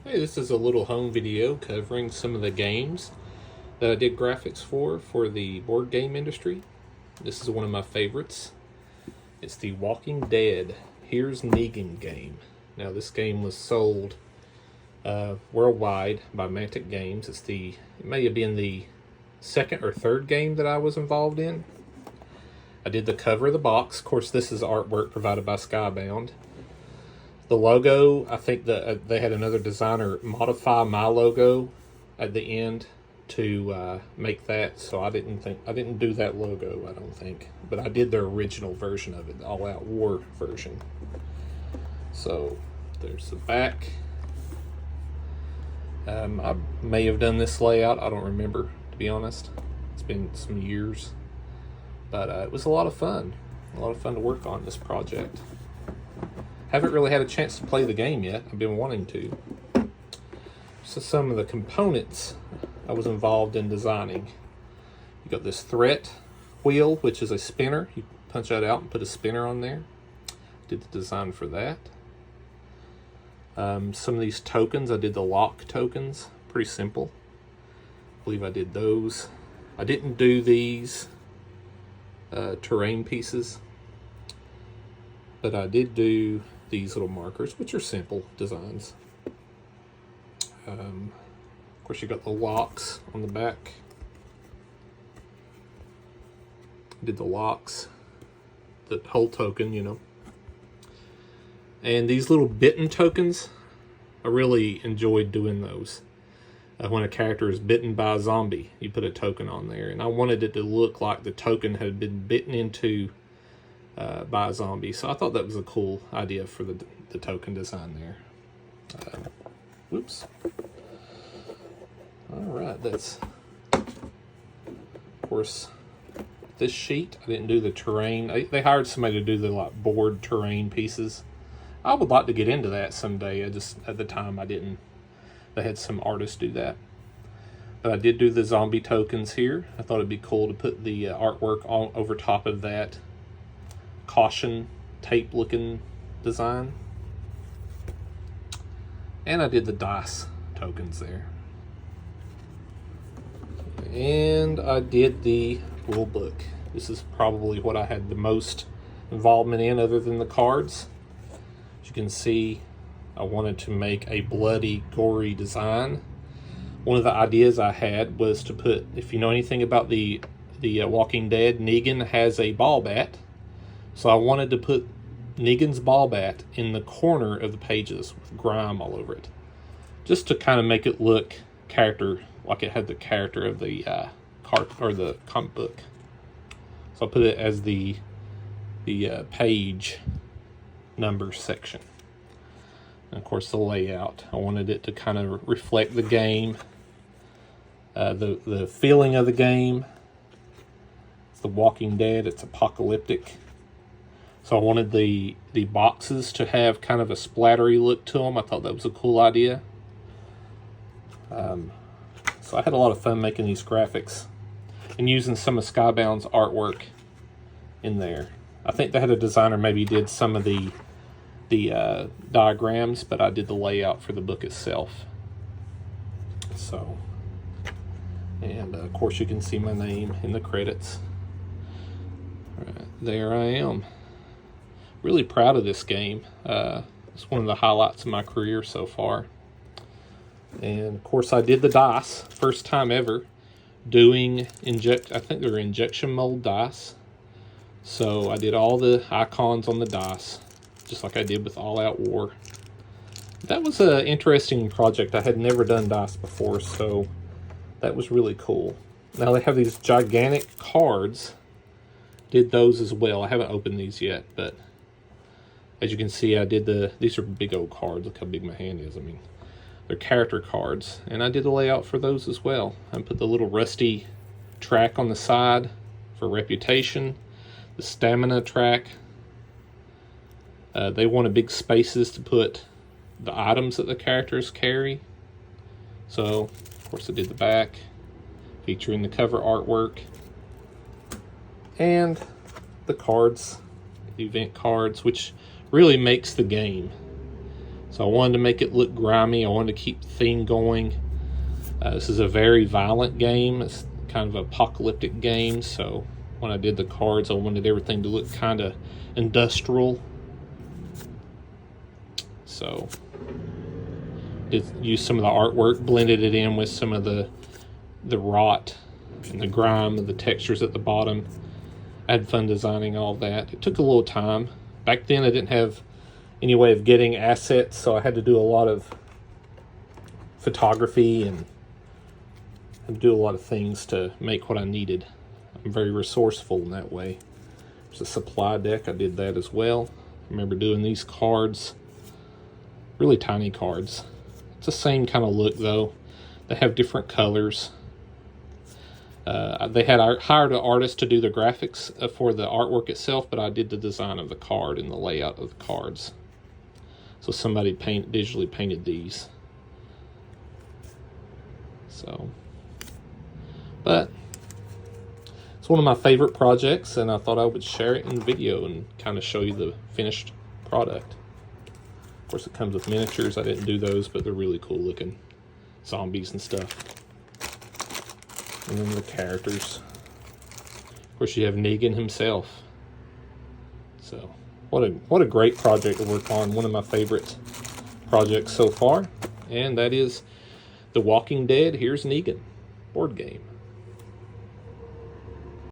Hey, this is a little home video covering some of the games that I did graphics for the board game industry. This is one of my favorites. It's the Walking Dead Here's Negan game. Now, this game was sold worldwide by Mantic Games. It may have been the second or third game that I was involved in. I did the cover of the box. Of course, this is artwork provided by Skybound. The logo, I think that they had another designer modify my logo at the end to make that. So I didn't do that logo, I don't think, but I did the original version of it, the All Out War version. So there's the back. I may have done this layout. I don't remember, to be honest. It's been some years, but it was a lot of fun. A lot of fun to work on this project. Haven't really had a chance to play the game yet. I've been wanting to. So some of the components I was involved in designing. You got this threat wheel, which is a spinner. You punch that out and put a spinner on there. Did the design for that. Some of these tokens, I did the lock tokens. Pretty simple. I believe I did those. I didn't do these terrain pieces, but I did do these little markers, which are simple designs. Of course, you got the locks on the back. Did the locks, the whole token, you know. And these little bitten tokens, I really enjoyed doing those. When a character is bitten by a zombie, you put a token on there. And I wanted it to look like the token had been bitten into by a zombie. So I thought that was a cool idea for the token design there. Whoops. Alright, that's, of course, this sheet. I didn't do the terrain. They hired somebody to do the board terrain pieces. I would like to get into that someday. At the time I didn't. They had some artists do that. But I did do the zombie tokens here. I thought it'd be cool to put the artwork on over top of that caution tape looking design. And I did the dice tokens there. And I did the rule book. This is probably what I had the most involvement in other than the cards. As you can see, I wanted to make a bloody, gory design. One of the ideas I had was to put, if you know anything about the Walking Dead, Negan has a ball bat. So I wanted to put Negan's ball bat in the corner of the pages with grime all over it, just to kind of make it look like it had the character of the card or the comic book. So I put it as the page number section. And of course, the layout. I wanted it to kind of reflect the game, the feeling of the game. It's The Walking Dead. It's apocalyptic. So I wanted the boxes to have kind of a splattery look to them. I thought that was a cool idea. So I had a lot of fun making these graphics and using some of Skybound's artwork in there. I think they had a designer maybe did some of the diagrams, but I did the layout for the book itself. So, and of course you can see my name in the credits. Right, there I am. Really proud of this game. It's one of the highlights of my career so far. And of course I did the dice, first time ever doing I think they were injection mold dice. So I did all the icons on the dice, just like I did with All Out War. That was an interesting project. I had never done dice before, so that was really cool. Now they have these gigantic cards. Did those as well. I haven't opened these yet, but as you can see, I did these are big old cards. Look how big my hand is. I mean, they're character cards. And I did the layout for those as well. I put the little rusty track on the side for reputation. The stamina track. They wanted big spaces to put the items that the characters carry. So, of course, I did the back, featuring the cover artwork. And the cards, the event cards, which really makes the game. So I wanted to make it look grimy. I wanted to keep the theme going. This is a very violent game. It's kind of an apocalyptic game, so when I did the cards, I wanted everything to look kind of industrial. So used some of the artwork, blended it in with some of the rot and the grime and the textures at the bottom. I had fun designing all that. It took a little time. Back then I didn't have any way of getting assets, so I had to do a lot of photography and do a lot of things to make what I needed. I'm very resourceful in that way. There's a supply deck. I did that as well. I remember doing these cards, really tiny cards. It's the same kind of look though. They have different colors. They had hired an artist to do the graphics for the artwork itself, but I did the design of the card and the layout of the cards. So somebody digitally painted these. So, but it's one of my favorite projects, and I thought I would share it in the video and kind of show you the finished product. Of course, it comes with miniatures. I didn't do those, but they're really cool looking. Zombies and stuff. And then the characters. Of course, you have Negan himself. So, what a great project to work on. One of my favorite projects so far. And that is The Walking Dead, Here's Negan board game.